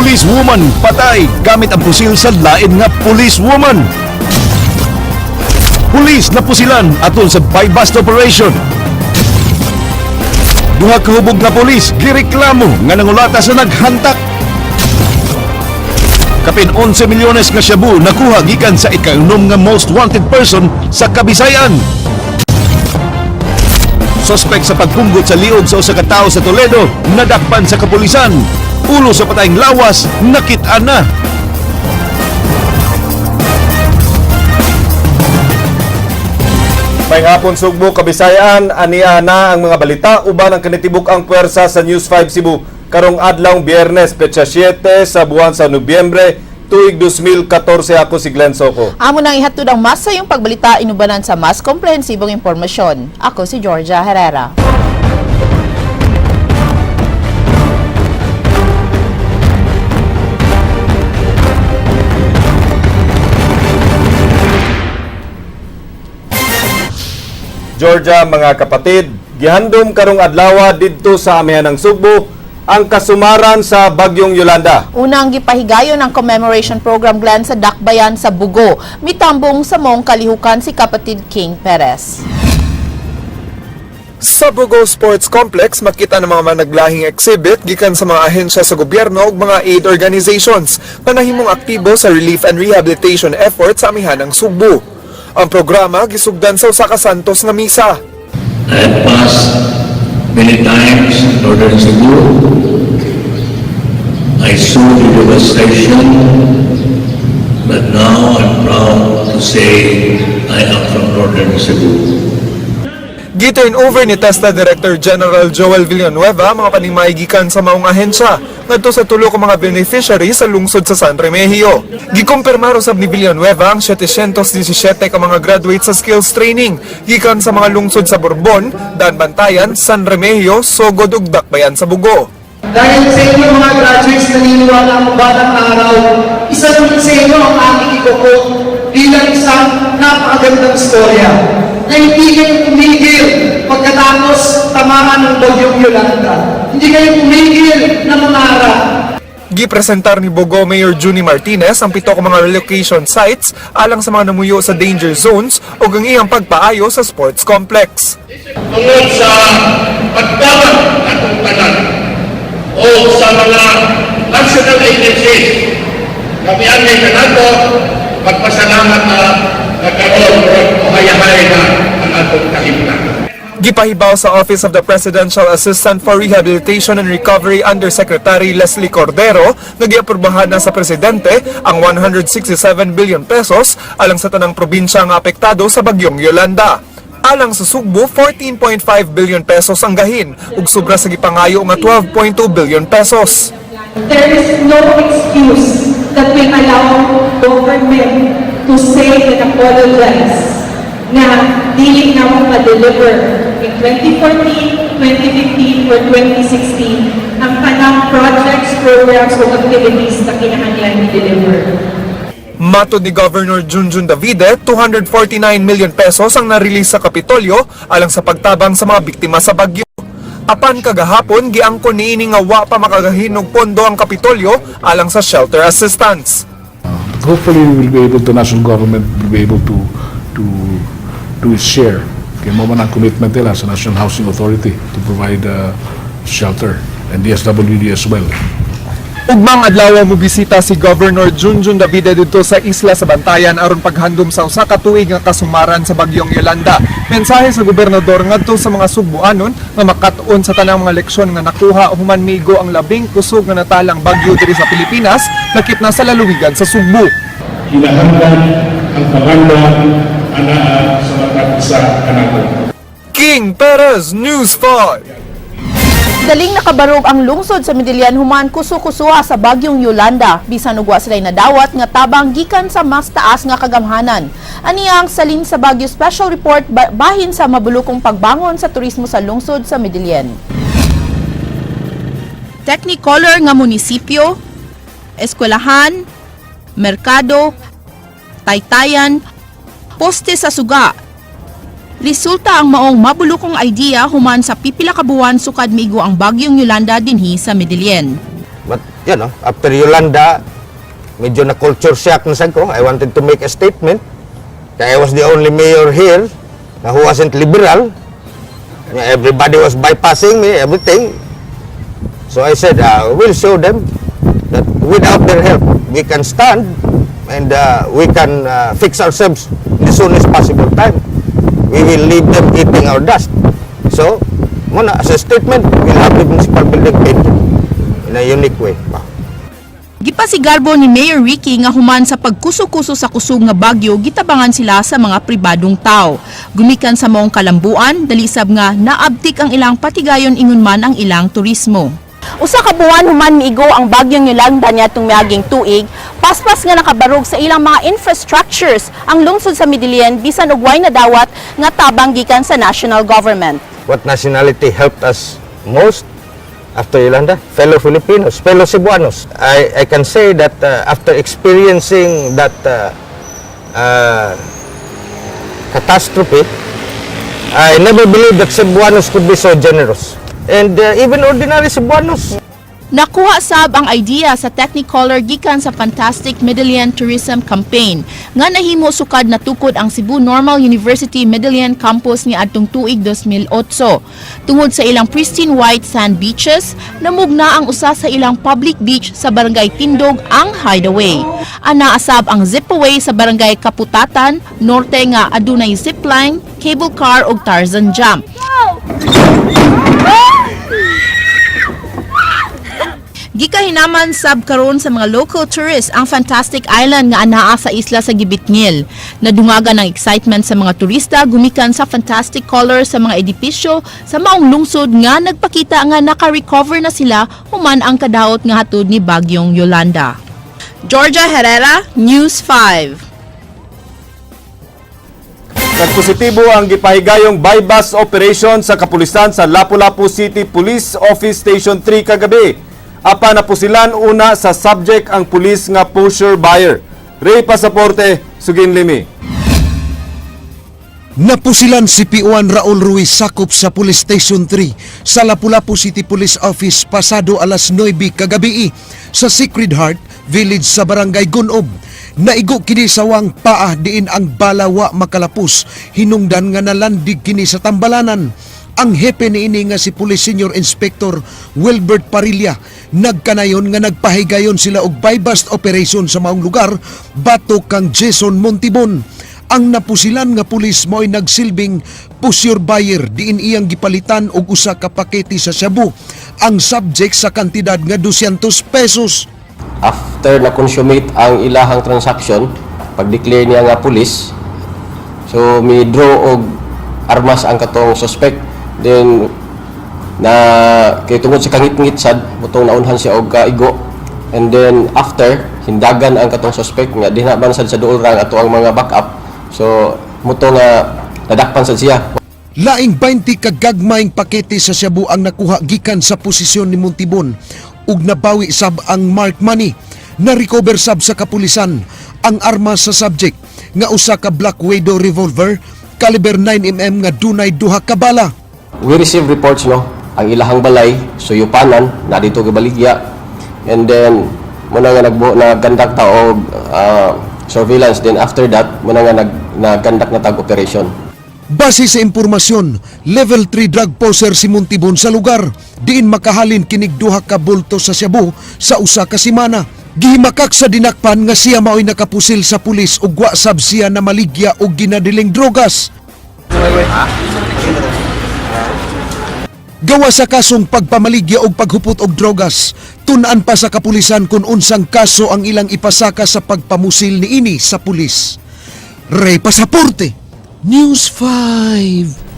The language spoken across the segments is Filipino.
Police woman patay gamit ang pusil sa lain nga police woman. Pulis na pusilan atol sa buy-bust operation. Duha ka hubog na pulis gireklamo nga nangulata sa naghantak. Kapin 11 milyones nga shabu nakuha gikan sa ika-6 nga most wanted person sa Kabisayan. Suspect sa pagpunggot sa liog sa usa ka tawo sa Toledo nadakpan sa kapulisan. Ulo sa patayng lawas nakit-an na. May hapon Sugbo, Kabisayan, ania na ang mga balita uban ang kanitibuk ang puwersa sa News 5 Cebu karong adlawng Biyernes petsa 7 sa buwan sa Nobyembre tuig 2014. Ako si Glenn Soco. Amo nang ihatod ang mas sa iyong pagbalita inubanan sa mas komprehensibong impormasyon. Ako si Georgia Herrera. Georgia, mga kapatid, gihandom karong adlaw didto sa amihan ng Sugbo ang kasumaran sa Bagyong Yolanda. Unang gipahigayon ang commemoration program Glenn sa Dakbayan sa Bugo. Mitambong sa mong kalihukan si kapatid King Perez. Sa Bugo Sports Complex, makita ng mga managlahing exhibit gikan sa mga ahensya sa gobyerno ug mga aid organizations na nahimong aktibo sa relief and rehabilitation efforts sa amihan ng Sugbo. Ang programa gisugdan sa usa ka santos nga misa. I have passed many times in Northern Cebu. I saw the devastation, but now I'm proud to say I am from Northern Cebu. Giturn over ni TESTA Director General Joel Villanueva mga panimaigikan sa maong ahensya ngadto sa tulo ka mga beneficiaries sa lungsod sa San Remigio. Gikumpirmaro sab ni Villanueva ang 717 ka mga graduates sa skills training gikan sa mga lungsod sa Borbon, Danbantayan, San Remigio, Sogod ug Dakbayan sa Bugo. Dahil sa inyo mga graduates na niniwala mo batang araw, isa rin sa inyo ang aking ikukot bilang isang napakagandang istorya na hindi kayo tumigil pagkatapos tamaan ng Bagyong Yolanda. Hindi kayo tumigil na mangarap. Gipresentar ni Bugo Mayor Junie Martinez ang 7 ka mga relocation sites alang sa mga namuyo sa danger zones o ang iyang pagpaayo sa sports complex. Tungod sa pagtaman atong tanan o sa mga national agencies, kami ang may kanato magpasalamat na nagkaroon o hayahay na ang atong kalimtan. Gipahibaw sa Office of the Presidential Assistant for Rehabilitation and Recovery Undersecretary Leslie Cordero, nagiaprubahan na sa Presidente ang 167 billion pesos alang sa tanang probinsya nga apektado sa Bagyong Yolanda. Alang sa Sugbo, 14.5 billion pesos ang gahin ug sobra sa gipangayo nga 12.2 billion pesos. There is no excuse that will allow government to say and apologize na dili na mo ma-deliver in 2014, 2015, or 2016 ang kanang projects, programs, o activities na kinahanglan i-deliver. Matod ni Governor Junjun Davide, 249 million pesos ang na-release sa Kapitolyo alang sa pagtabang sa mga biktima sa bagyo. Apan kagahapon, giangkon niini nga wa pa makagahin og pondo ang Kapitolyo alang sa shelter assistance. Hopefully we will be able to, national government will be able to do its share. Kaya mo man ang commitment nila sa National Housing Authority to provide shelter and DSWD as well. Ugmang adlaw mo bisita si Governor Junjun Davide dito sa isla sa Bantayan aron paghandom sa usa ka tuig nga kasumaran sa Bagyong Yolanda. Mensahe sa gobernador ngadto sa mga Sugboanon nga makatuon sa tanang mga leksyon nga nakuha human migo ang labing kusog nga natalang bagyo diri sa Pilipinas nakit na sa lalawigan sa Sugbo. Kinahanglan ang paganda anaa sa matag isa kanato. King Perez, News 5. Daling nakabarog ang lungsod sa Midilian human kuso-kusuha sa Bagyong Yolanda. Bisan ugwa sila'y nadawat nga tabang gikan sa mas taas nga kagamhanan. Aniyang salin sa Baguio Special Report bahin sa mabulukong pagbangon sa turismo sa lungsod sa Midilian. Technicolor nga munisipyo, eskwelahan, merkado, taytayan, poste sa suga. Resulta ang maong mabulukong idea human sa pipila ka buwan sukad migo ang Bagyong Yolanda dinhi sa Midilian. But, you know, after Yolanda, medyo na culture shock na sad ko. I wanted to make a statement. Kaya I was the only mayor here na who wasn't liberal. Everybody was bypassing me, everything. So I said, we'll show them that without their help, we can stand and we can fix ourselves in the soonest possible time. We will leave them eating our dust. So, muna, as a statement, we'll have the municipal building painted in a unique way. Gipasigarbo ni Mayor Ricky nga human sa pagkuso-kuso sa kusog nga bagyo, gitabangan sila sa mga pribadong tao. Gumikan sa maong kalambuan, dalisab nga naabtik ang ilang patigayon ingon man ang ilang turismo. Usa ka buwan human miigo ang bagyong Yolanda niadtong miaging tuig, paspas nga nakabarog sa ilang mga infrastructures ang lungsod sa Midilian bisan og way nadawat nga tabang gikan sa national government. What nationality helped us most after Yolanda? Fellow Filipinos, fellow Cebuanos. I can say that after experiencing that catastrophe, I never believed that Cebuanos could be so generous. And even ordinary Cebuanos. Nakuha sab ang idea sa Technicolor gikan sa Fantastic Midilian Tourism Campaign nga nahimo sukad na tukod ang Cebu Normal University Midilian Campus ni adtong tuig 2008. Tungod sa ilang pristine white sand beaches, namugna ang usa sa ilang public beach sa Barangay Tindog ang Hideaway. Ana asab ang zipaway sa Barangay Kaputatan, norte nga adunay zipline, cable car ug Tarzan jump. Gikahinaman sab karon sa mga local tourists ang Fantastic Island nga anaa sa isla sa Gibitngil. Nadungagan ang excitement sa mga turista gumikan sa fantastic colors sa mga edipisyo sa maong lungsod nga nagpakita nga naka-recover na sila human ang kadaot nga hatod ni bagyong Yolanda. Georgia Herrera, News 5. Nagpositibo ang gipahigayong bypass operation sa kapulisan sa Lapu-Lapu City Police Office Station 3 kagabi. Apa na pusilan una sa subject ang pulis nga pusher buyer. Ray Pasaporte, Sugin Limi. Napusilan si P1 Raul Ruiz sakop sa Police Station 3 sa Lapu-Lapu City Police Office pasado alas 9 kagabi sa Sacred Heart Village sa Barangay Gunob. Naigo kini sa wang paa diin ang balawa makalapos hinungdan nga nalandig kini sa tambalanan. Ang hepe niini nga si Police Senior Inspector Wilbert Parilla nagkanayon nga nagpahigayon sila og bypass operation sa maong lugar batok kang Jason Montibon. Ang napusilan nga pulis mo'y nagsilbing pusher buyer diin iyang gipalitan og usa ka pakete sa shabu. Ang subject sa kantidad nga 200 pesos. After na-consummate ang ilahang transaction, pag-declare niya nga pulis, so may draw og armas ang katong suspect. Then na kay tungod sa kangit-ngit sad butong naunhan siya og kaigo, and then after hindagan ang katong suspect nga dinaban sad sa duol rang ato ang mga backup, so muto nga nadakpan sad siya. Laing 20 kagagmayng pakete sa shabu ang nakuha gikan sa posisyon ni Montibon ug nabawi sab ang marked money. Na-recover sab sa kapulisan ang armas sa subject nga usa ka Black Widow revolver caliber 9mm nga dunay duha ka bala. We receive reports ang ilahang balay suyupanan na dito gibaligya, and then muna nga naggandak ta og surveillance, then after that muna nga naggandak na tag operation. Base sa impormasyon, level 3 drug poser si Montibon sa lugar, diin makahalin kinig duha ka bulto sa shabu sa usa ka semana. Gihimakak sa dinakpan nga siya mao'y nakapusil sa pulis ug wa sab siya na maligya og ginadiling drogas. Gawa sa kasong pagpamaligya og paghupot og drogas, tun-an pa sa kapulisan kung unsang kaso ang ilang ipasaka sa pagpamusil niini sa pulis. Ray Pasaporte, News 5.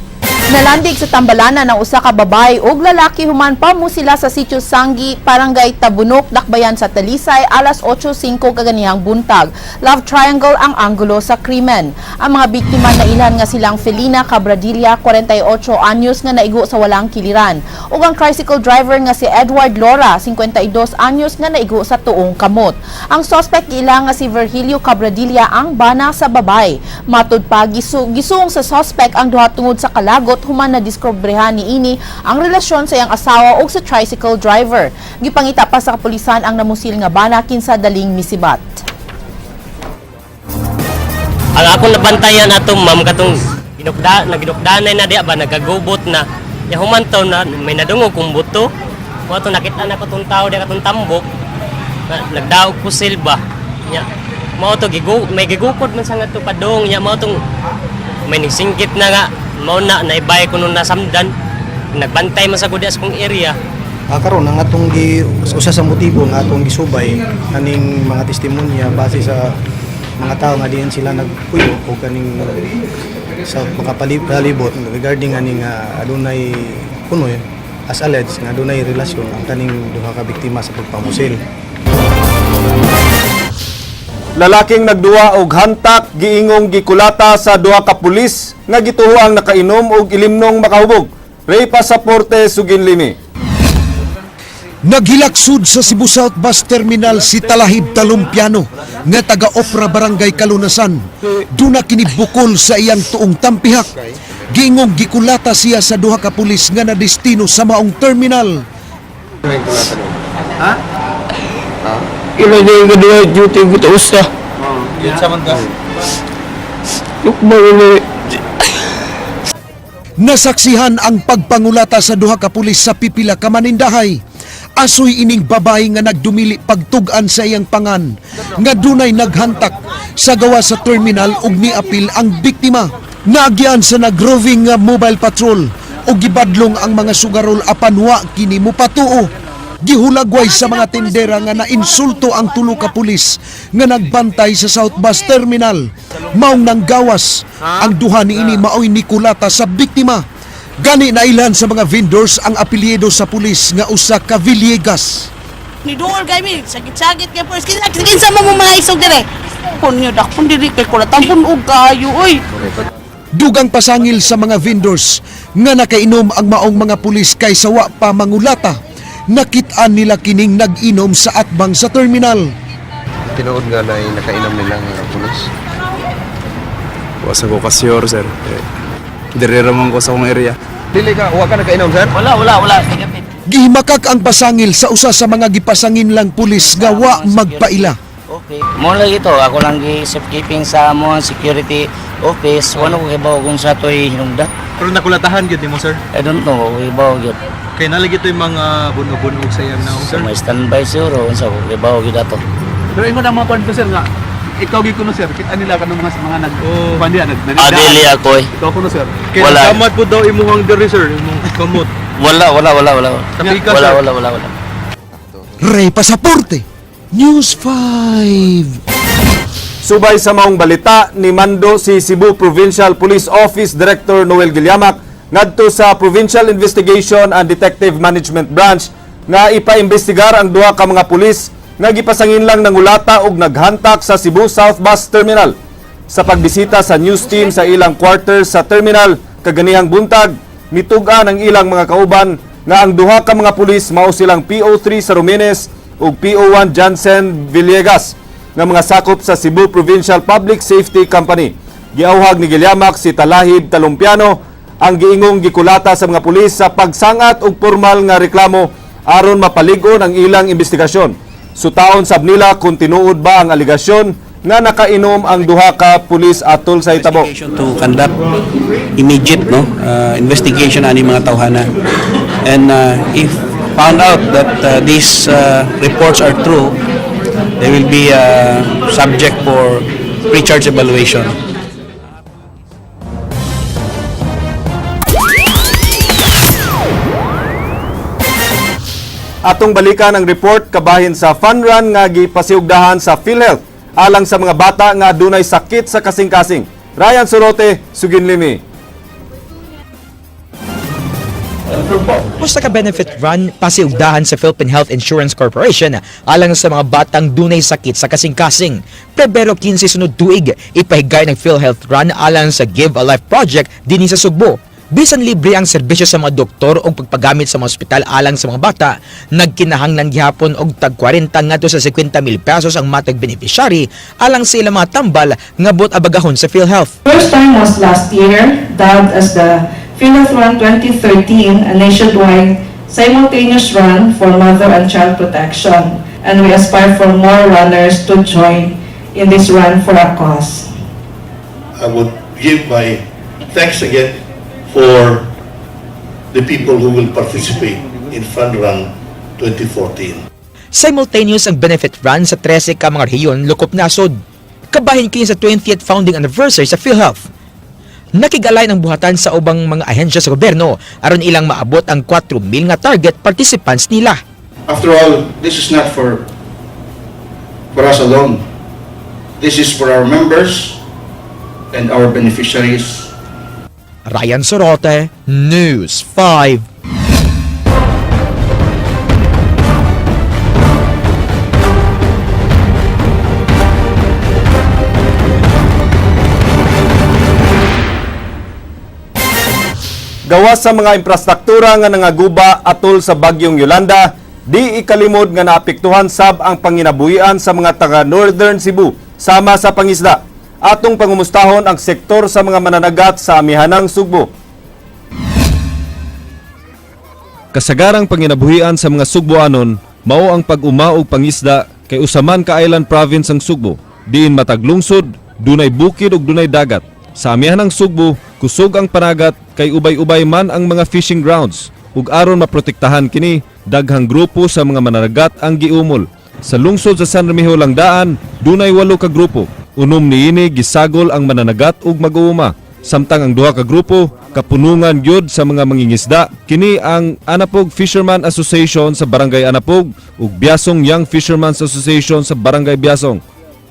Nalandig sa tambalanan ng usa ka babae ug lalaki human pa mo sila sa Sitio Sanggi, Barangay Tabunok, Dakbayan sa Talisay alas 8:05 kaganihang buntag. Love triangle ang anggulo sa krimen. Ang mga biktima na ilan nga silang Felina Cabradilla, 48 anyos nga naigo sa walang kiliran, ug ang tricycle driver nga si Edward Lora, 52 anyos nga naigo sa tuong kamot. Ang suspect ila nga si Virgilio Cabradilla ang bana sa babay. Matud pa gisung sa suspect ang duha tungod sa kalagot human na diskobrehan ni ini ang relasyon sa iyang asawa o sa tricycle driver. Gipangita pa sa kapulisan ang namusil nga bana kinsa daling misibat. Ang akong nabantayan atong ma'am katong nagidukdanay na diya ba nagagubot na ya humantaw na may nadungog kong buto mo to nakita na ko tong tao diya katong tambok nagdaog ko silba nya mo to may gigukod man sa nga to padong nya mo tong may nagsingkit na nga mao na naibay ko nung nasamdan nagbantay man sa kudyas kong area. Karon ang atong usa sa motibo nga atong gisubay kaning mga testimonya base sa mga tao nga diyan sila nagpuyo o kaning sa makapalibot regarding aning adunay kunoy as alleged nga adunay relasyon ang kaning duha ka biktima sa pagpamusil. Lalaking nagduwa og hantak giingong gikulata sa duha ka pulis nga gituhuang nakainom og ilimnong makahubog. Ray Pasaporte, Suginlimi. Naghilaksud sa Cebu South Bus Terminal si Talahib Talumpiano nga taga-Opra Barangay Kalunasan. Duna kini bukol sa iyang tuong tampihak. Giingong gikulata siya sa duha ka pulis nga nadestino sa maong terminal. Ha? Ilo na yung gadua duty ko ito usa. Yan sa man ka. Nasaksihan ang pagpangulata sa duha ka pulis sa pipila ka manindahay. Asoy ining babae nga nagdumili pagtugan sa iyang pangan nga dunay naghantak sa gawa sa terminal ug niapil ang biktima. Naagyan sa nagroving nga mobile patrol ug gibadlong ang mga sugarol apan wa kini mopatuo. Gihulagway sa mga tindera nga nainsulto ang tulo ka pulis nga nagbantay sa South Bus Terminal. Maong nanggawas ang duha niini maoy nikulata sa biktima. Gani na ilan sa mga vendors ang apelyido sa pulis nga usa ka Villegas. Ni duol kami, sakit-sakit kay first kinsa mo mga isog dire. Pon niyo dak pon diri kay ko tampon og kayo oy. Dugang pasangil sa mga vendors nga nakainom ang maong mga pulis kaysa wa pa mangulata. Nakit-an nila kining nag-inom sa atbang sa terminal. Tinuod nga na nakainom nilang pulis. Wasa ko kasyor, sir. Dire ramon ko sa akong area. Dili ka, wa ka nakainom, sir? Wala. Gihimakak ang pasangil sa usa sa mga gipasangin lang pulis nga wa magpaila. Okay. Mo lagi ito, ako lang gi safekeeping sa mo security office. Wano ko kibaw kung sa to'y hinungda. Pero nakulatahan gyud nimo sir. I don't know, kibaw gyud. Kay nalagi to yung mga bunog-bunog sa iyang naong So may standby siguro, unsa ko kibaw gyud ato. Pero ingon ang mga kwento sir nga ikaw gyud kuno sir, kita nila kanang mga nag pandian Adili ako eh. Ikaw kuno sir. Kay Wala. damat po daw imuhang diri sir, imong kamot. Wala. Tapika, Wala. Ray Pasaporte, News 5. Subay sa maong balita ni Mando si Cebu Provincial Police Office Director Noel Guilliamac ngadto sa Provincial Investigation and Detective Management Branch nga ipaimbestigar ang duha ka mga pulis nga gipasangin lang ng ulata og naghantak sa Cebu South Bus Terminal. Sa pagbisita sa news team sa ilang quarters sa terminal kaganihang buntag, mitugan ang ilang mga kauban nga ang duha ka mga pulis mao silang PO3 Sarumenes ug PO1 Jansen Villegas nga mga sakop sa Cebu Provincial Public Safety Company. Giauhag ni Guilliamac si Talahib Talumpiano ang giingong gikulata sa mga pulis sa pagsangat og formal nga reklamo aron mapalig-on ang ilang investigasyon. Sutaon sab nila kung tinuod ba ang aligasyon nga nakainom ang duha ka pulis atol sa hitabo. To conduct immediate investigation ani mga tawhana, and if found out that these reports are true, they will be subject for pre-charge evaluation. Atong balikan ang report kabahin sa fun run nga gipasiugdahan sa PhilHealth alang sa mga bata nga dunay sakit sa kasing-kasing. Ryan Sorote, Suginlimi. Pusta ka benefit run pasiugdahan sa Philippine Health Insurance Corporation alang sa mga batang dunay sakit sa kasing-kasing. Pebrero 15 sunod tuig, ipahigay ng PhilHealth run alang sa Give a Life project dinhi sa Sugbo. Bisan libre ang serbisyo sa mga doktor o pagpagamit sa mga ospital alang sa mga bata, nagkinahanglan gihapon og tag 40 ngadto sa 50,000 pesos ang matag beneficiary alang sa ilang mga tambal nga buot abagahon sa PhilHealth. First time was last year, dubbed as the PhilHealth Run 2013, a nationwide simultaneous run for mother and child protection. And we aspire for more runners to join in this run for a cause. I would give my thanks again for the people who will participate in Fun Run 2014. Simultaneous ang benefit run sa 13 ka mga rehiyon lukop nasod. Kabahin kini sa 20th founding anniversary sa PhilHealth. Nakigalay ng buhatan sa ubang mga ahensya sa gobyerno aron ilang maabot ang 4,000 nga target participants nila. After all, this is not for us alone. This is for our members and our beneficiaries. Ryan Sorote, News 5. Gawas sa mga infrastruktura nga nangaguba atol sa bagyong Yolanda, di ikalimod nga naapektuhan sab ang panginabuhian sa mga taga Northern Cebu sama sa pangisda. Atong pangumustahon ang sektor sa mga mananagat sa amihanang Sugbo. Kasagarang panginabuhian sa mga Sugboanon mao ang pag-umaog pangisda kay usaman ka Island Province ang Sugbo. Diin matag lungsod, dunay bukid ug dunay dagat. Sa amihanang Sugbo, kusog ang panagat kay ubay-ubay man ang mga fishing grounds ug aron maprotektahan kini, daghang grupo sa mga mananagat ang giumol. Sa lungsod sa San Remigio Langdaan, dunay 8 ka grupo. Unom niini gisagol ang mananagat ug mag-uuma. Samtang ang 2 ka grupo kapunungan gyud sa mga mangingisda. Kini ang Anapog Fisherman Association sa Barangay Anapog ug Biasong Young Fishermen's Association sa Barangay Biasong.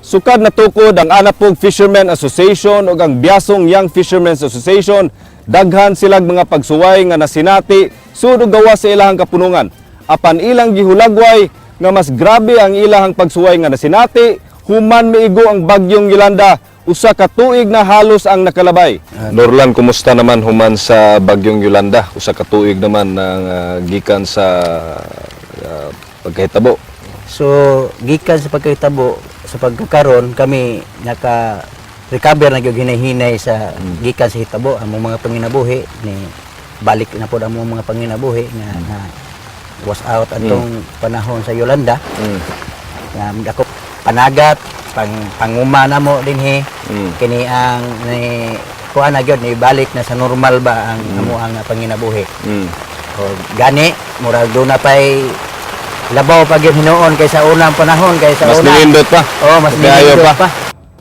Sukad na tukod ang Anapog Fishermen Association ug ang Biasong Young Fishermen's Association, daghan silang mga pagsuway nga nasinati sud gawas sa ilahang kapunungan. Apan ilang gihulagway nga mas grabe ang ilahang pagsuway nga nasinati human miigo ang bagyong Yolanda, usa ka tuig na halos ang nakalabay. Norlan, kumusta naman human sa bagyong Yolanda? Usa ka tuig naman ang gikan sa pagkahitabo. So, gikan sa pagkahitabo, sa pagkakaroon, kami naka-recover na yung hinahinay sa gikan sa hitabo. Ang mga panginabuhi, ni balik na po ang mga panginabuhi na was out atong panahon sa Yolanda. Ako panagat, panguma na mo din kini ang kuha na gyud ni balik na sa normal ba ang amo ang panginabuhi. O gani murag do na pay labaw pag hinuon kaysa unang panahon kaysa Mas nilindot pa. Mas nilindot pa.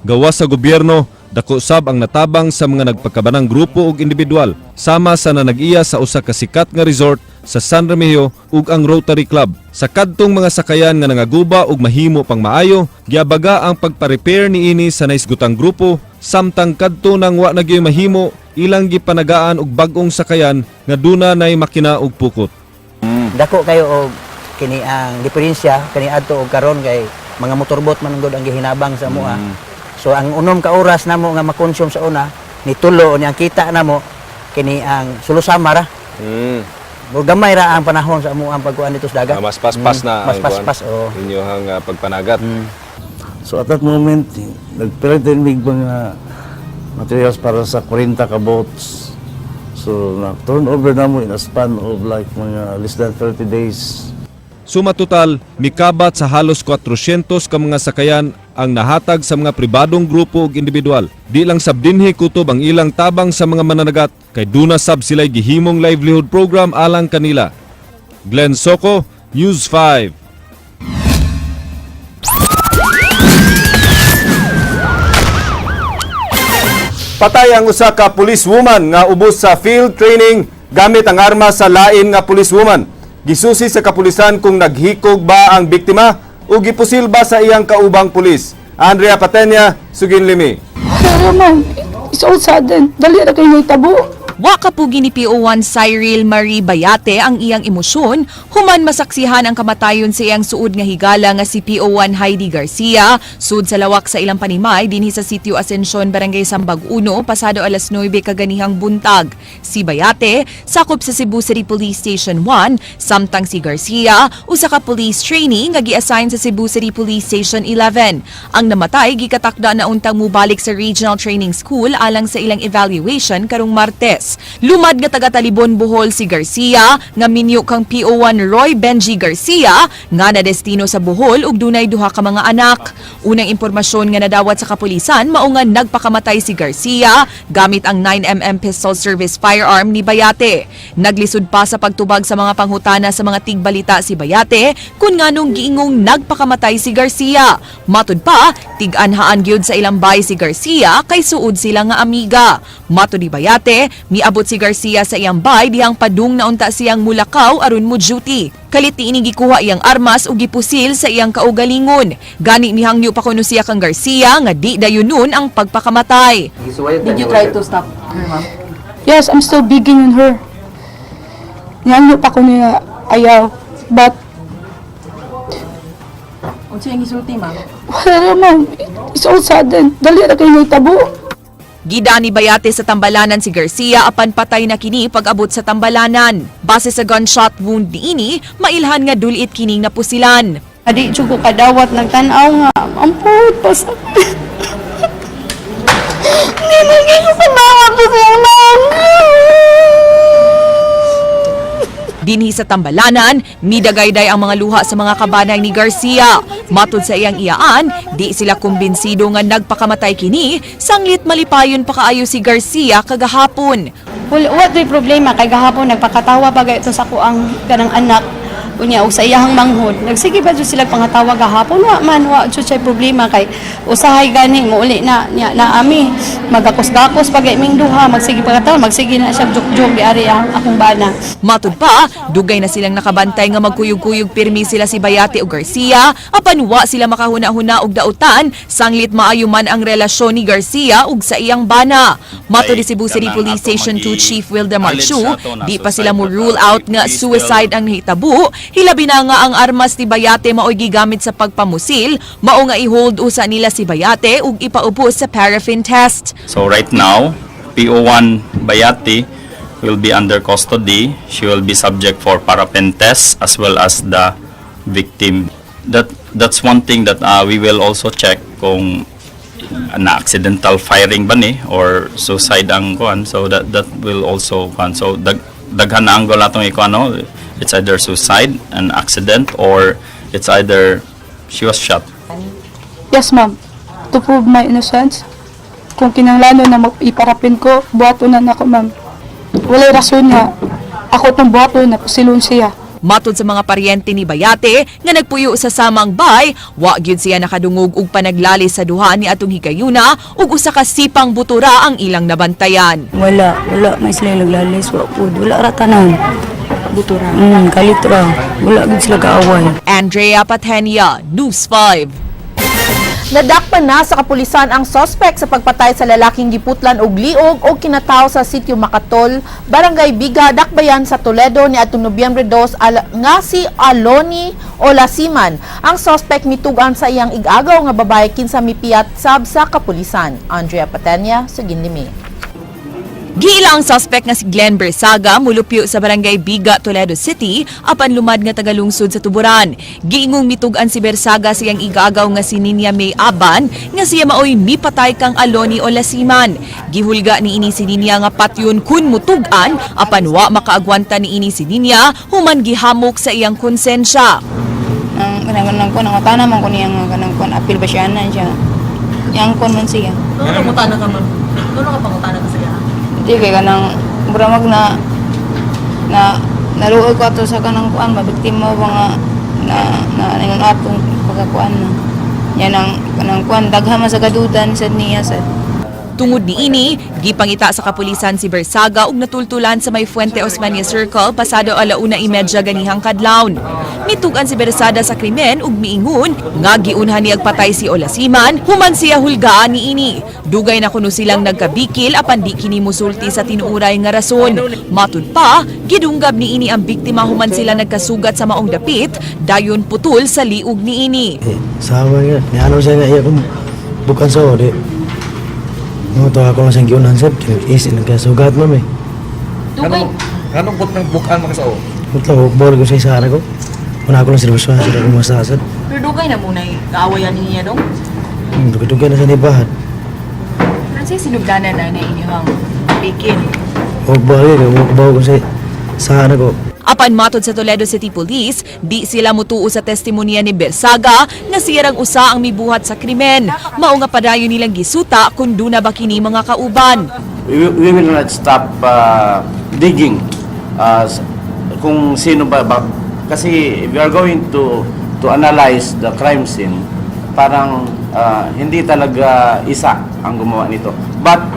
Gawas sa gobyerno, dako sab ang natabang sa mga nagpakabanang grupo ug individual, sama sa nanag-iya sa usa ka sikat nga resort sa San Remigio ug ang Rotary Club. Sa kadtong mga sakayan nga nangaguba ug mahimo pang maayo, giabaga ang pagpa-repair niini sa naisgutang grupo, samtang kadto nang wa na gyud mahimo, ilang gipanagaan og bag-ong sakayan nga duna nay makina ug pukot. Dako kayo og kini ang diferensya kani adto og karon kay mga motorbot man gud ang gihinabang sa amoa. So ang unom ka oras namo nga makonsume sa una ni tulo ni ang kita namo kini ang sulusama ra. Gamay ra ang panahon sa amoa ang pagkuan dito sa dagat. Mas paspas na mas paspas inyong pagpanagat. So at that moment nagpilit din mga materials para sa 40 ka boats. So na turnover namo in a span of like mga less than 30 days. Suma total, mikabat sa halos 400 ka mga sakayan ang nahatag sa mga pribadong grupo ug individual. Di lang sab dinhi kutob ang ilang tabang sa mga mananagat kay duna sab sila'y gihimong livelihood program alang kanila. Glenn Soco, News 5. Patay ang usa ka policewoman nga ubos sa field training gamit ang armas sa lain nga policewoman. Gisusi sa kapulisan kung naghikog ba ang biktima o gipusil ba sa iyang kaubang pulis. Andrea Patenya, Suginlimi. Pero man, it's all sudden. Dali na kayo itabo. Wa kapugi ni PO1 Cyril Marie Bayate ang iyang emosyon human masaksihan ang kamatayon sa iyang suod nga higala nga si PO1 Heidi Garcia sud sa lawak sa ilang panimay dinhi sa Sitio Ascension, Barangay Sambag 1 pasado alas 9 kaganihang buntag. Si Bayate sakop sa Cebu City Police Station 1 samtang si Garcia usa ka police trainee nga gi-assign sa Cebu City Police Station 11. Ang namatay gikatakda na untang mubalik sa Regional Training School alang sa ilang evaluation karong Martes. Armas. Lumad nga taga Talibon, Bohol si Garcia nga minyo kang PO1 Roy Benji Garcia nga na destino sa Bohol ug dunay duha ka mga anak. Unang impormasyon nga nadawat sa kapulisan mao nga nagpakamatay si Garcia gamit ang 9mm pistol service firearm ni Bayate. Naglisod pa sa pagtubag sa mga panghutana sa mga tigbalita si Bayate kun nganong giingong nagpakamatay si Garcia. Matud pa, tig-anhaan gyud sa ilang bay si Garcia kay suod sila nga amiga. Matud ni Bayate, miabot si Garcia sa iyang bay dihang padung na unta siyang mulakaw aron mo duty. Kalit ni gikuha iyang armas ug gipusil sa iyang kaugalingon. Gani mihangyo pa kuno siya kang Garcia nga di dayunon ang pagpakamatay. Did you try to stop her, ma'am? Yes, I'm still begging on her. Niyanyo pa ko niya ayaw. But, unsa yung isulti, ma'am? wala naman. It's all sudden. Dali na kayo naitabo. Gida ni Bayate sa tambalanan si Garcia apan patay na kini pag-abot sa tambalanan. Base sa gunshot wound niini, mailhan nga dulit kining napusilan. Adi, ko kadawat nagtanaw nga. Ampun, pasak. Hindi magiging kadawat ko sa Dinhi sa tambalanan, midagayday ang mga luha sa mga kabanay ni Garcia. Matud sa iyang iyaan, di sila kumbinsido nga nagpakamatay kini, sanglit malipayon pa kaayo si Garcia kagahapon. What the problema kay gahapon nagpakatawa bagay ito sa kuang kanang anak unya og sa iyahang manghod. Nagsige ba jud sila pangatawa gahapon wa man wa jud say problema kay usahay gani muuli na ami magakos-gakos pagay ming duha magsige pangatawa magsige na siya jok-jok di ari ang akong bana. Matud pa, dugay na silang nakabantay nga magkuyog-kuyog pirmi sila si Bayate o Garcia apan wa sila makahuna-huna og dautan sanglit maayo man ang relasyon ni Garcia ug sa iyang bana. Matud ni Cebu City Police Station 2 Chief Wildemar Chu, di pa sila mo rule out nga suicide ang nahitabo. Hilabi na nga ang armas ni Bayate mao'y gigamit sa pagpamusil, mao nga i-hold usa nila si Bayate ug ipaupo sa paraffin test. So right now, PO1 Bayati will be under custody. She will be subject for paraffin test as well as the victim. That's one thing that we will also check kung na accidental firing ba ni or suicide ang kuan. So that will also kuan. So daghan na angle atong ikuano. It's either suicide, an accident, or it's either she was shot. Yes, ma'am. To prove my innocence, kung kinanglanon na iparapin ko, buhato na nako, ma'am. Walay rason nga ako tong buhato na pasilon siya. Matod sa mga paryente ni Bayate nga nagpuyo sa samang bay, wa gyud siya nakadungog og panaglali sa duha ni atong higayuna ug usa ka sipang butura ang ilang nabantayan. Wala may sila naglalis, wala ra tanan. Butura. Kalit ra. Wala gid sila kaaway. Andrea Patenia, News 5. Nadakpan na sa kapulisan ang suspect sa pagpatay sa lalaking giputlan og liog o kinataw sa sitio Macatol, Barangay Biga, Dakbayan sa Toledo ni atong Nobyembre 2 nga si Aloni Olasiman. Ang suspect mitugan sa iyang igagaw nga babae kinsa mipiyat sab sa kapulisan. Andrea Patenya, Sugindimi. Giila ang suspect nga si Glenn Bersaga mulupyo sa Barangay Biga, Toledo City apan lumad nga tagalungsod sa Tuburan. Giingong mitugan si Bersaga sa iyang igagaw nga si Ninya May Aban nga siya maoy mipatay kang Aloni Olasiman. Gihulga ni ini si Ninya nga patyon kun mutugan apan wa makaagwanta ni ini si Ninya human gihamok sa iyang konsensya. Kanang ko nang utana man ko niya nga kanang kon apil ba siya na siya. Yang kon man siya. Ano mutana ka man? Ano ka pangutana ka siya? Di kay kanang buramag na naluoy ko ato sa kanang kuan mabiktima ba nga na ningon atong pagkakuan na. Yan ang kanang kuan daghan man sa kadudan sa niya sa Tungod ni ini, gipangita sa kapulisan si Bersaga ug natultulan sa may Fuente Osmania Circle pasado 1:30 ganihang kadlawon. Mitugan si Bersada sa krimen ug miingon nga giunhan niya patay si Olasiman human siya hulgaan ni ini. Dugay na kuno silang nagkabikil apan di kini musulti sa tinuuray nga rason. Matud pa, gidunggab ni ini ang biktima human sila nagkasugat sa maong dapit, dayon putol sa liog ni ini. Sama nga, ni ano siya nga iya kung bukan so, di. Ito ako lang siyang giunan sab, isin ang kasugat mo may. Anong bukan mga sao? Ito, hukbol ko sa isara ko. Una ako lang servisyo na sila kumasasad. Pero dugay na muna kaawayan niya dong? Dugay na sa nibahan. Ano siya sinugdanan na inyong bikin? Magbalik, mababaw ko sa ano ko. Apan matod sa Toledo City Police, di sila mutuo sa testimonya ni Bersaga nga siyang usa ang mibuhat sa krimen. Mao nga padayon nilang gisuta kung duna ba kini mga kauban. We will not stop digging kung sino ba kasi we are going to analyze the crime scene. Parang hindi talaga isa ang gumawa nito. But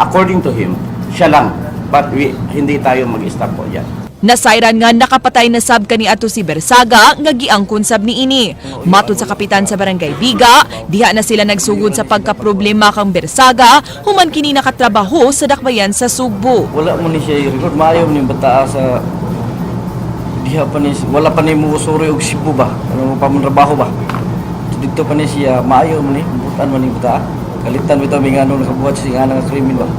according to him, siya lang. But hindi tayo mag-stop po yan. Nasayran nga nakapatay na sab kaniadto si Bersaga nga giangkon sab niini. Matod sa kapitan sa Barangay Biga, diha na sila nagsugod sa pagkaproblema kang Bersaga human kini nakatrabaho sa dakbayan sa Sugbo. Wala mo ni siya i-record, maayaw ni bata sa diha pa ni wala pa ni mo suri og Cebu ba? Ano pa man trabaho ba? Dito pa ni siya maayaw mo ni butan man ni bata. Kalitan bitaw mi ngano nakabuhat siya nga nga krimen ba?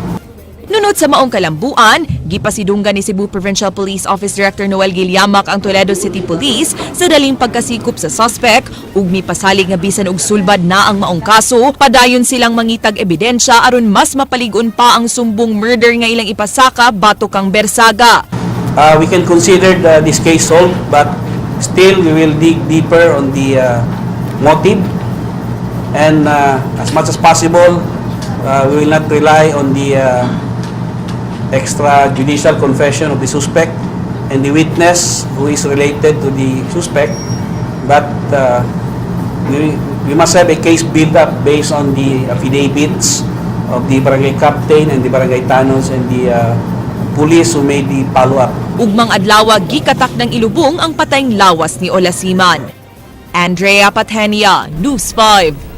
Nunod sa maong kalambuan, gipasidunggan ni Cebu Provincial Police Office Director Noel Gilyamak ang Toledo City Police sa daling pagkasikop sa suspect ug mipasalig nga bisan og sulbad na ang maong kaso, padayon silang mangitag ebidensya aron mas mapaligon pa ang sumbong murder nga ilang ipasaka batok kang Bersaga. We can consider this case solved, but still we will dig deeper on the motive, and as much as possible, we will not rely on the extrajudicial confession of the suspect and the witness who is related to the suspect, but we must have a case built up based on the affidavits of the barangay captain and the barangay tanos and the police who made the follow-up. Ugmang adlaw gikatak ng ilubong ang patayng lawas ni Olasiman. Andrea Patenia, News 5.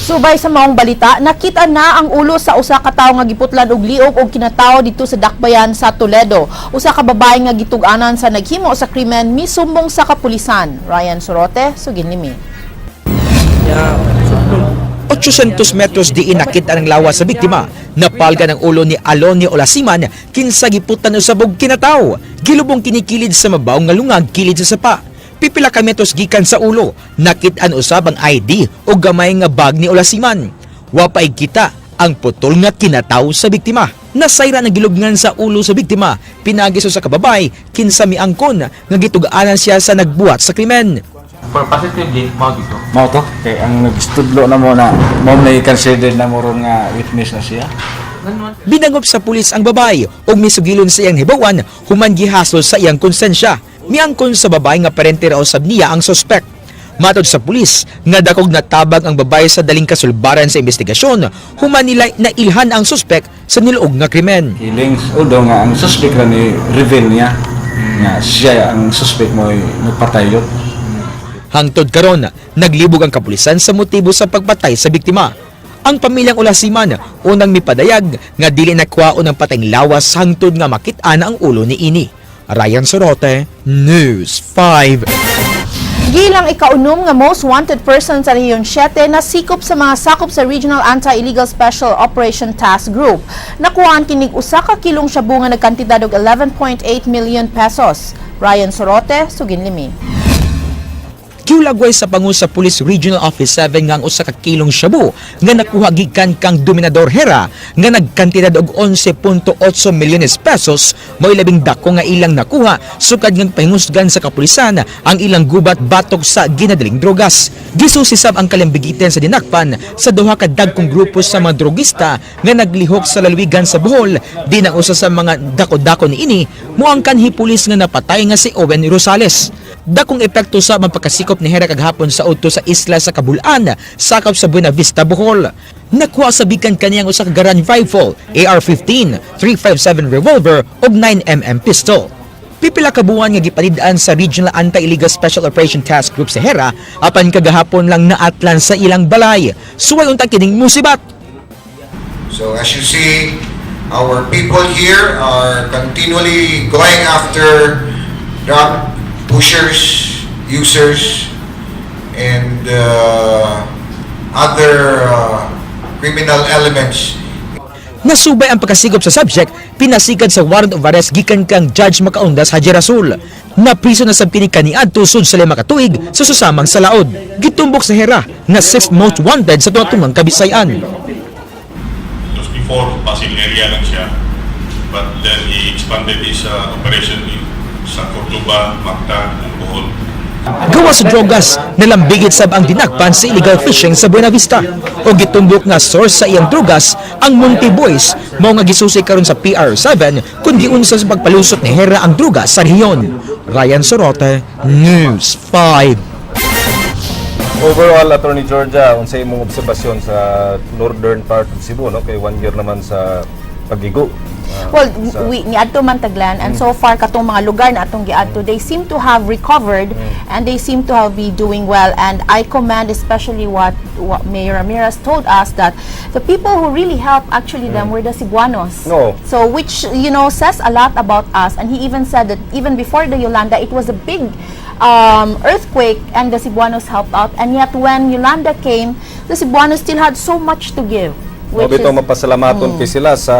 Subay sa maong balita, nakita na ang ulo sa usa ka tawo nga giputlan og liog og kinatawo dito sa dakbayan sa Toledo. Usa ka babae nga gitug-anan sa naghimo sa krimen misumbong sa kapulisan. Ryan Sorote, sugin nimi. 800 metros diin nakita ang lawas sa biktima. Napalga ng ulo ni Alonio Olasiman kinsa giputan usab og kinatawo. Gilubong kinikilid sa mabaw nga lungag kilid sa sapa. Pipila ka metros gikan sa ulo, nakit-an usab ang ID o gamay nga bag ni Olasiman. Wapay kita ang putol nga kinataw sa biktima. Nasayra ng gilubngan sa ulo sa biktima, pinagiso sa kababay, kinsa miangkon nga gitug-anan siya sa nagbuhat sa krimen. For positively, mao dito. Mao to, kay ang nagstudlo na mo na mo may consider na mo nga witness na siya. Binangop sa pulis ang babay ug misugilon sa iyang hibawan human gihasol sa iyang konsensya. Miangkon sa babae nga parente raw sab niya ang suspect. Matod sa pulis, nga dakog natabag ang babae sa daling kasulbaran sa investigasyon, human nila nailhan ang suspect sa niluog nga krimen. Hilings, although nga ang suspect ra ni reveal niya nga siya ang suspect mo nagpatayot. Hangtod karon, naglibog ang kapulisan sa motibo sa pagpatay sa biktima. Ang pamilyang Olasiman unang mipadayag nga dili nakwaon ang patayng lawas hangtod nga makit-an ang ulo ni ini. Ryan Sorote, News 5. Gilang ikaunom nga most wanted person sa Rehiyon 7 na sikop sa mga sakop sa Regional Anti-Illegal Special Operation Task Group. Nakuhaan kinig usa ka kilong shabu nga nagkantidad og 11.8 million pesos. Ryan Sorote, sugin limi. Kiulagway sa pangu sa Police Regional Office 7 nga ang usa ka kilong shabu nga nakuha gikan kang Dominador Hera nga nagkantidad og 11.8 milyones pesos mao labing dako nga ilang nakuha sukad nga pahingusgan sa kapulisan ang ilang gubat batok sa ginadaling drogas. Gisusisab ang kalambigitan sa dinakpan sa duha ka dagkong grupo sa mga drogista nga naglihok sa lalawigan sa Bohol. Di ang usa sa mga dako-dako niini moang kanhi pulis nga napatay nga si Owen Rosales. Dakong epekto sa magpakasikop ni Hera kaghapon sa auto sa isla sa Kabulan, sakop sa Buena Vista, Bohol. Nakuha sa bikan kaniyang usa ka Garand rifle, AR-15, 357 revolver ug 9mm pistol. Pipila ka buwan nga gipanid-an sa Regional Anti-Illegal Special Operation Task Group sa Hera apan kagahapon lang naatlan sa ilang balay. Suway unta kining musibat. So as you see, our people here are continually going after drug pushers, users, and other criminal elements. Nasubay ang pagkasigop sa subject, pinasigad sa warrant of arrest gikan kang Judge Macaondas Haji Rasul. Napriso na sab kini kaniadto sud sa 5 ka tuig sa susamang sa laod. Gitumbok sa Hera na 6th most wanted sa tungang Kabisayan. Just before Basil area lang siya. but then he expanded his operation sa Cordoba, Mactan, and Bohol. Gawa sa drogas, nalambigit sab ang dinakpan sa illegal fishing sa Buena Vista. O gitumbok nga source sa iyang drogas ang Monte Boys, mao nga gisusay karon sa PR7 kun giunsa sa pagpalusot ni Hera ang drogas sa rehiyon. Ryan Sorote, News 5. Overall, Attorney Georgia, unsay imong obserbasyon sa northern part of Cebu, no? Kay 1 year naman sa pagigo. Well, we niadto man Taglan, and so far katong mga lugar na atong giadto, they seem to have recovered and they seem to have be doing well, and I commend especially what Mayor Ramirez told us, that the people who really helped actually them were the Cebuanos. No. So which says a lot about us, and he even said that even before the Yolanda it was a big earthquake and the Cebuanos helped out, and yet when Yolanda came, the Cebuanos still had so much to give. Which Bito mapasalamaton kay sila sa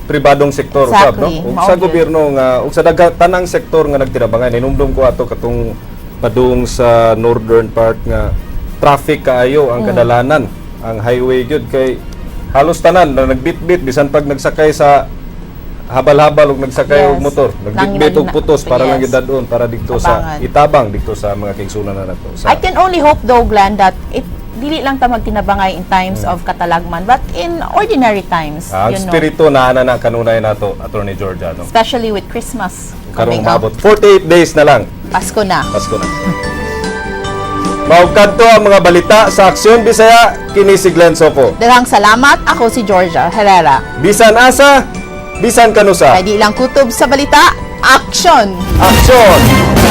pribadong sektor usab, no? Exactly. Ug sa gobyerno nga ug sa tanang sektor nga nagtinabangan, inumdum ko ato katong padung sa northern part nga traffic kaayo ang kadalanan, ang highway gyud kay halos tanan na nagbitbit bisan pag nagsakay sa habal-habal ug nagsakay og motor, nagbitbit og putos para lang gidadon para dito sa itabang dito sa mga kingsunan na nato. I can only hope though, Glenn, that it dili lang ta magtinabangay in times of katalagman, but in ordinary times, ang spirito na kanunay nato, Attorney Georgia, no? Especially with Christmas Karong coming up. maabot 48 days na lang. Pasko na. Pasko na. Maugkadto ang mga balita sa Aksyon Bisaya, kini si Glenn Soco. Daghang salamat, ako si Georgia Herrera. Bisan asa, bisan kanusa. Kay di lang kutob sa balita, action! Action!